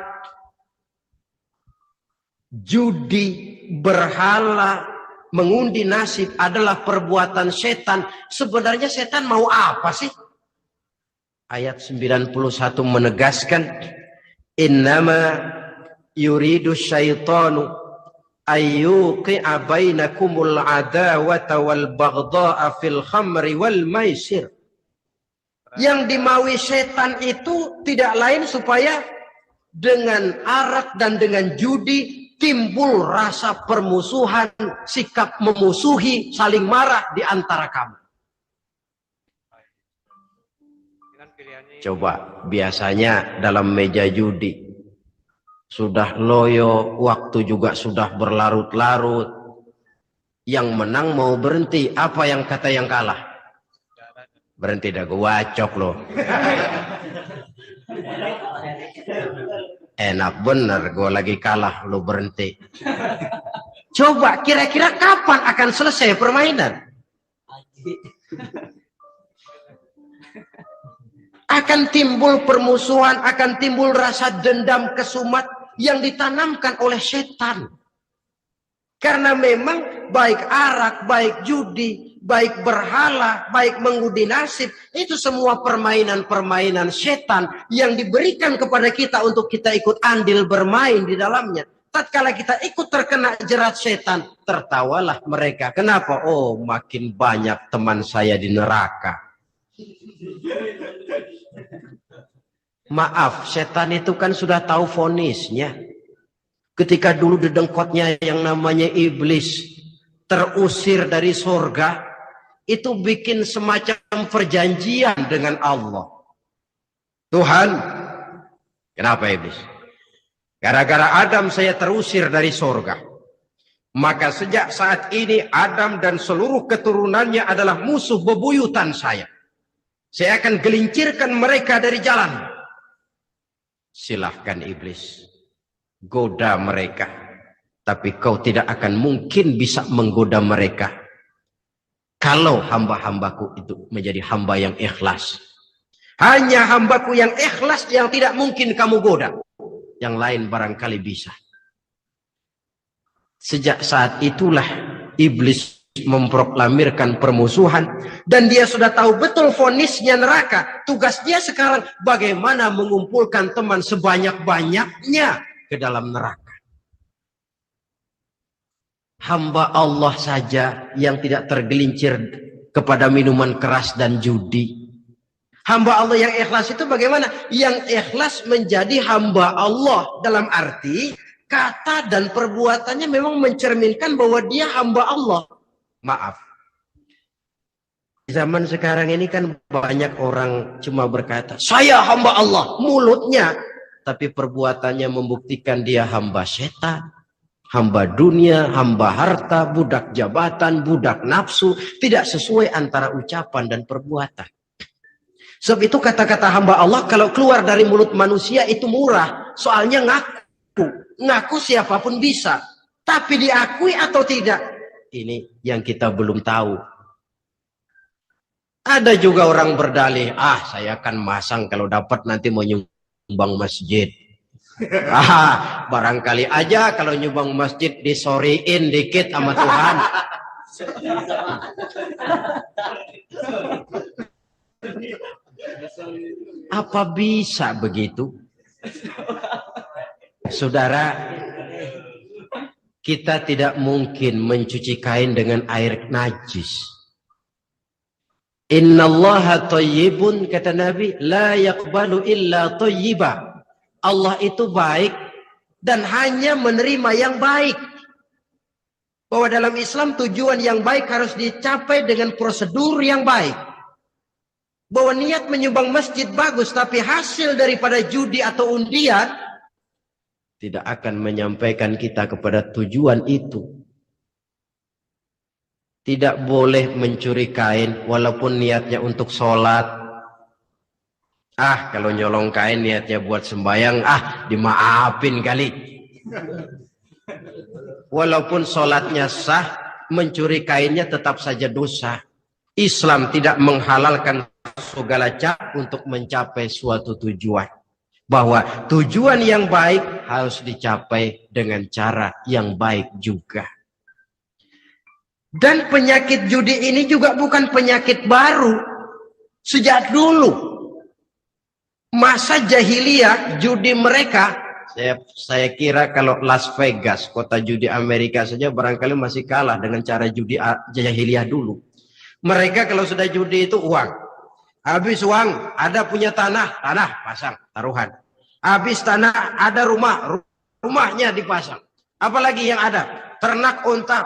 judi, berhala, mengundi nasib adalah perbuatan setan, sebenarnya setan mau apa sih? Ayat 91 menegaskan, innama yuridu syaitanu ayyuqi'a bainakumul adawata wal baghdha'a fil khamri wal maisir. Yang dimaui setan itu tidak lain supaya dengan arak dan dengan judi timbul rasa permusuhan, sikap memusuhi, saling marah di antara kamu. Coba, biasanya dalam meja judi sudah loyo, waktu juga sudah berlarut-larut. Yang menang mau berhenti, apa yang kata yang kalah? Berhenti dah, gue wacok loh. Enak bener, gue lagi kalah, lo berhenti. Coba, kira-kira kapan akan selesai permainan? Akan timbul permusuhan, akan timbul rasa dendam kesumat yang ditanamkan oleh setan. Karena memang baik arak, baik judi, baik berhala, baik mengundi nasib, itu semua permainan-permainan setan yang diberikan kepada kita untuk kita ikut andil bermain di dalamnya. Tatkala kita ikut terkena jerat setan, tertawalah mereka. Kenapa? Oh, makin banyak teman saya di neraka. Maaf, setan itu kan sudah tahu vonisnya. Ketika dulu dedengkotnya yang namanya iblis terusir dari surga, itu bikin semacam perjanjian dengan Allah. Tuhan, kenapa iblis? Gara-gara Adam saya terusir dari surga. Maka sejak saat ini Adam dan seluruh keturunannya adalah musuh bebuyutan saya. Saya akan gelincirkan mereka dari jalan. Silahkan iblis, goda mereka, tapi kau tidak akan mungkin bisa menggoda mereka kalau hamba-hambaku itu menjadi hamba yang ikhlas. Hanya hambaku yang ikhlas yang tidak mungkin kamu goda, yang lain barangkali bisa. Sejak saat itulah iblis memproklamirkan permusuhan, dan dia sudah tahu betul vonisnya neraka. Tugas dia sekarang bagaimana mengumpulkan teman sebanyak-banyaknya ke dalam neraka. Hamba Allah saja yang tidak tergelincir kepada minuman keras dan judi. Hamba Allah yang ikhlas itu bagaimana? Yang ikhlas menjadi hamba Allah dalam arti kata dan perbuatannya memang mencerminkan bahwa dia hamba Allah. Maaf, zaman sekarang ini kan banyak orang cuma berkata saya hamba Allah mulutnya, tapi perbuatannya membuktikan dia hamba setan, hamba dunia, hamba harta, budak jabatan, budak nafsu, tidak sesuai antara ucapan dan perbuatan. Sebab itu kata-kata hamba Allah kalau keluar dari mulut manusia itu murah, soalnya ngaku siapapun bisa, tapi diakui atau tidak, ini yang kita belum tahu. Ada juga orang berdalih, saya akan masang kalau dapat nanti mau nyumbang masjid. Barangkali aja kalau nyumbang masjid disoriin dikit sama Tuhan. Apa bisa begitu? Saudara, kita tidak mungkin mencuci kain dengan air najis. Innallaha thayyibun, kata Nabi, la yaqbalu illa thayyiba. Allah itu baik dan hanya menerima yang baik. Bahwa dalam Islam tujuan yang baik harus dicapai dengan prosedur yang baik. Bahwa niat menyumbang masjid bagus, tapi hasil daripada judi atau undian tidak akan menyampaikan kita kepada tujuan itu. Tidak boleh mencuri kain walaupun niatnya untuk sholat. Kalau nyolong kain niatnya buat sembahyang, dimaafin kali. Walaupun sholatnya sah, mencuri kainnya tetap saja dosa. Islam tidak menghalalkan segala cara untuk mencapai suatu tujuan. Bahwa tujuan yang baik harus dicapai dengan cara yang baik juga. Dan penyakit judi ini juga bukan penyakit baru. Sejak dulu. Masa jahiliyah judi mereka, saya kira kalau Las Vegas, kota judi Amerika saja barangkali masih kalah dengan cara judi jahiliyah dulu. Mereka kalau sudah judi itu uang. Habis uang, ada punya tanah pasang, taruhan. Habis tanah, ada rumahnya dipasang. Apalagi yang ada? Ternak unta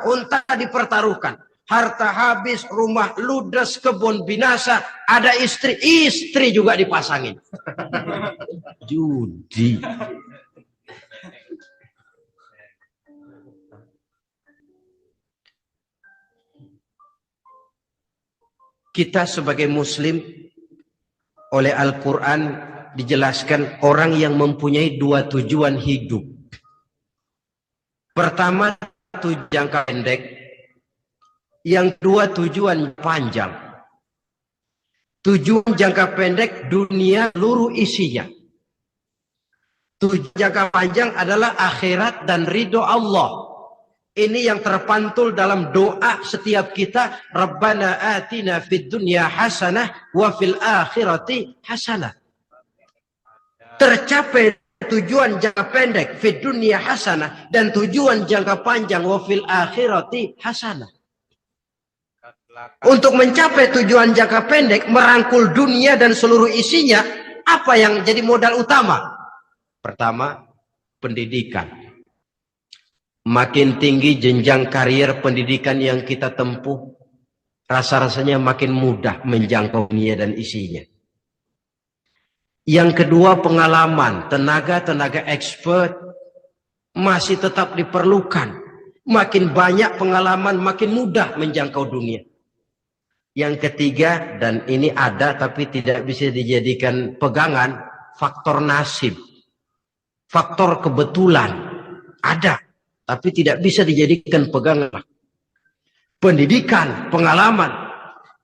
dipertaruhkan. Harta habis, rumah ludes, kebun binasa, ada istri juga dipasangin. Judi. Kita sebagai muslim oleh Al-Quran dijelaskan orang yang mempunyai dua tujuan hidup. Pertama, tujuan jangka pendek. Yang kedua, tujuan panjang. Tujuan jangka pendek dunia seluruh isinya. Tujuan jangka panjang adalah akhirat dan ridho Allah. Ini yang terpantul dalam doa setiap kita. Rabbana atina fid dunya hasanah wa fil akhirati hasanah. Tercapai tujuan jangka pendek fid dunya hasanah dan tujuan jangka panjang wa fil akhirati hasanah. Untuk mencapai tujuan jangka pendek, merangkul dunia dan seluruh isinya, apa yang jadi modal utama? Pertama, pendidikan. Makin tinggi jenjang karier pendidikan yang kita tempuh, rasa-rasanya makin mudah menjangkau dunia dan isinya. Yang kedua, pengalaman. Tenaga expert masih tetap diperlukan. Makin banyak pengalaman, makin mudah menjangkau dunia. Yang ketiga, dan ini ada tapi tidak bisa dijadikan pegangan, faktor nasib. Faktor kebetulan. Ada, tapi tidak bisa dijadikan pegangan. Pendidikan, pengalaman.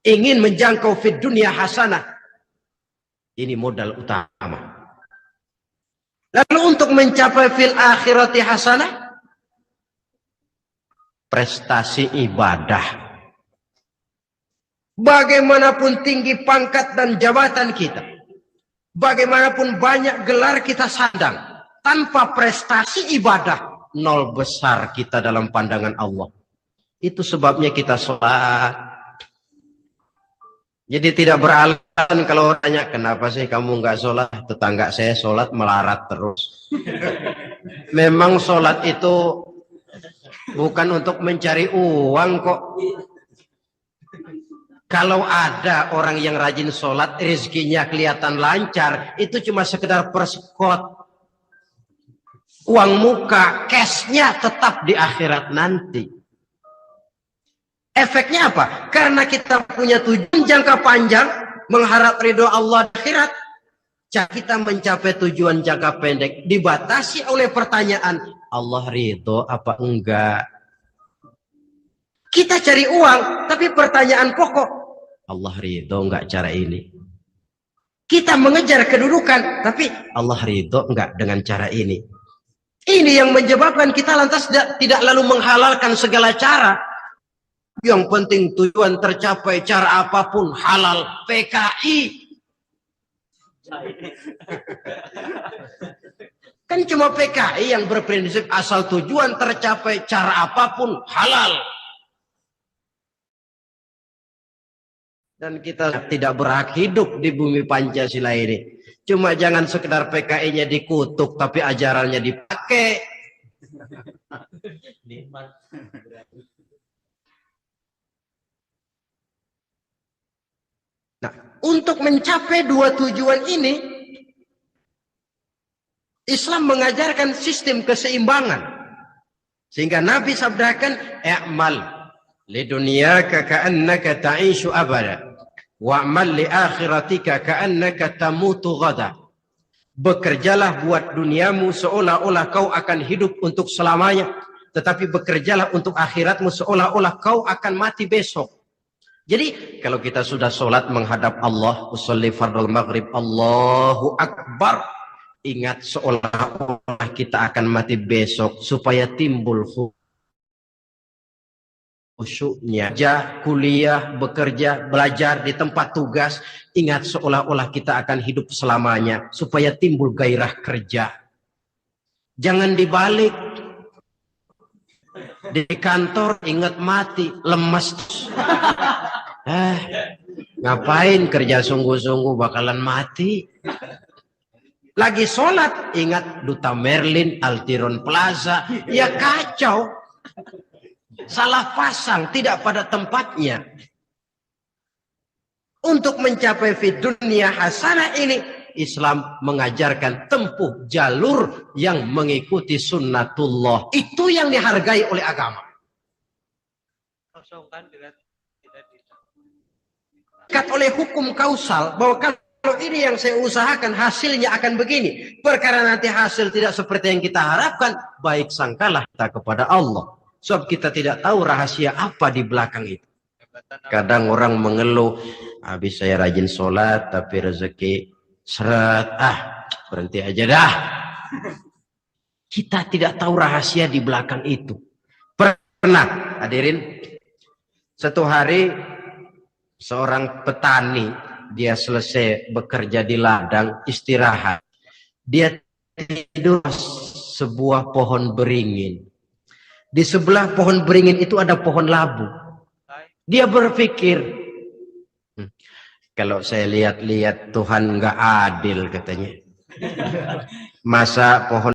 Ingin menjangkau fid dunia hasanah. Ini modal utama. Lalu untuk mencapai fil akhirati hasanah, prestasi ibadah. Bagaimanapun tinggi pangkat dan jabatan kita, bagaimanapun banyak gelar kita sandang, tanpa prestasi ibadah, nol besar kita dalam pandangan Allah. Itu sebabnya kita sholat. Jadi tidak beralasan kalau tanya, kenapa sih kamu nggak sholat? Tetangga saya sholat melarat terus. Memang sholat itu bukan untuk mencari uang kok. Kalau ada orang yang rajin sholat, rezekinya kelihatan lancar, itu cuma sekedar persekot. Uang muka, cashnya tetap di akhirat nanti. Efeknya apa? Karena kita punya tujuan jangka panjang, mengharap ridho Allah di akhirat, kita mencapai tujuan jangka pendek, dibatasi oleh pertanyaan, Allah ridho apa enggak? Kita cari uang, tapi pertanyaan pokok, Allah ridho enggak cara ini? Kita mengejar kedudukan, tapi Allah ridho enggak dengan cara ini? Ini yang menyebabkan kita lantas tidak lalu menghalalkan segala cara. Yang penting tujuan tercapai cara apapun halal. PKI. Kan Kan cuma PKI yang berprinsip asal tujuan tercapai cara apapun halal. Dan kita tidak berhak hidup di bumi Pancasila ini. Cuma jangan sekedar PKI-nya dikutuk, tapi ajarannya dipakai. Nah, untuk mencapai dua tujuan ini, Islam mengajarkan sistem keseimbangan. Sehingga Nabi sabdakan, "I'mal li dunyaka ka'annaka ta'ishu abada, wa'mal li akhiratika ka'annaka tamutu ghada." Bekerjalah buat duniamu seolah-olah kau akan hidup untuk selamanya, tetapi bekerjalah untuk akhiratmu seolah-olah kau akan mati besok. Jadi kalau kita sudah sholat menghadap Allah, usolli fardhu maghrib, Allahu Akbar, ingat seolah-olah kita akan mati besok, supaya timbul khusyuknya. Kuliah, bekerja, belajar di tempat tugas, ingat seolah-olah kita akan hidup selamanya, supaya timbul gairah kerja. Jangan dibalik. Di kantor ingat mati, lemes. Ngapain kerja sungguh-sungguh, bakalan mati. Lagi sholat ingat Duta Merlin, Altiron Plaza, ya kacau. Salah pasang, tidak pada tempatnya. Untuk mencapai fid dunya hasanah ini, Islam mengajarkan tempuh jalur yang mengikuti sunnatullah. Itu yang dihargai oleh agama. Kat oleh hukum kausal, bahwa kalau ini yang saya usahakan, hasilnya akan begini. Perkara nanti hasil tidak seperti yang kita harapkan, baik sangkalah kita kepada Allah. Sebab kita tidak tahu rahasia apa di belakang itu. Kadang orang mengeluh, habis saya rajin sholat, tapi rezeki seret, berhenti aja dah. Kita tidak tahu rahasia di belakang itu. Pernah, hadirin, satu hari seorang petani, dia selesai bekerja di ladang, istirahat. Dia tidur sebuah pohon beringin. Di sebelah pohon beringin itu ada pohon labu. Dia berpikir, kalau saya lihat-lihat Tuhan nggak adil katanya. Masa pohon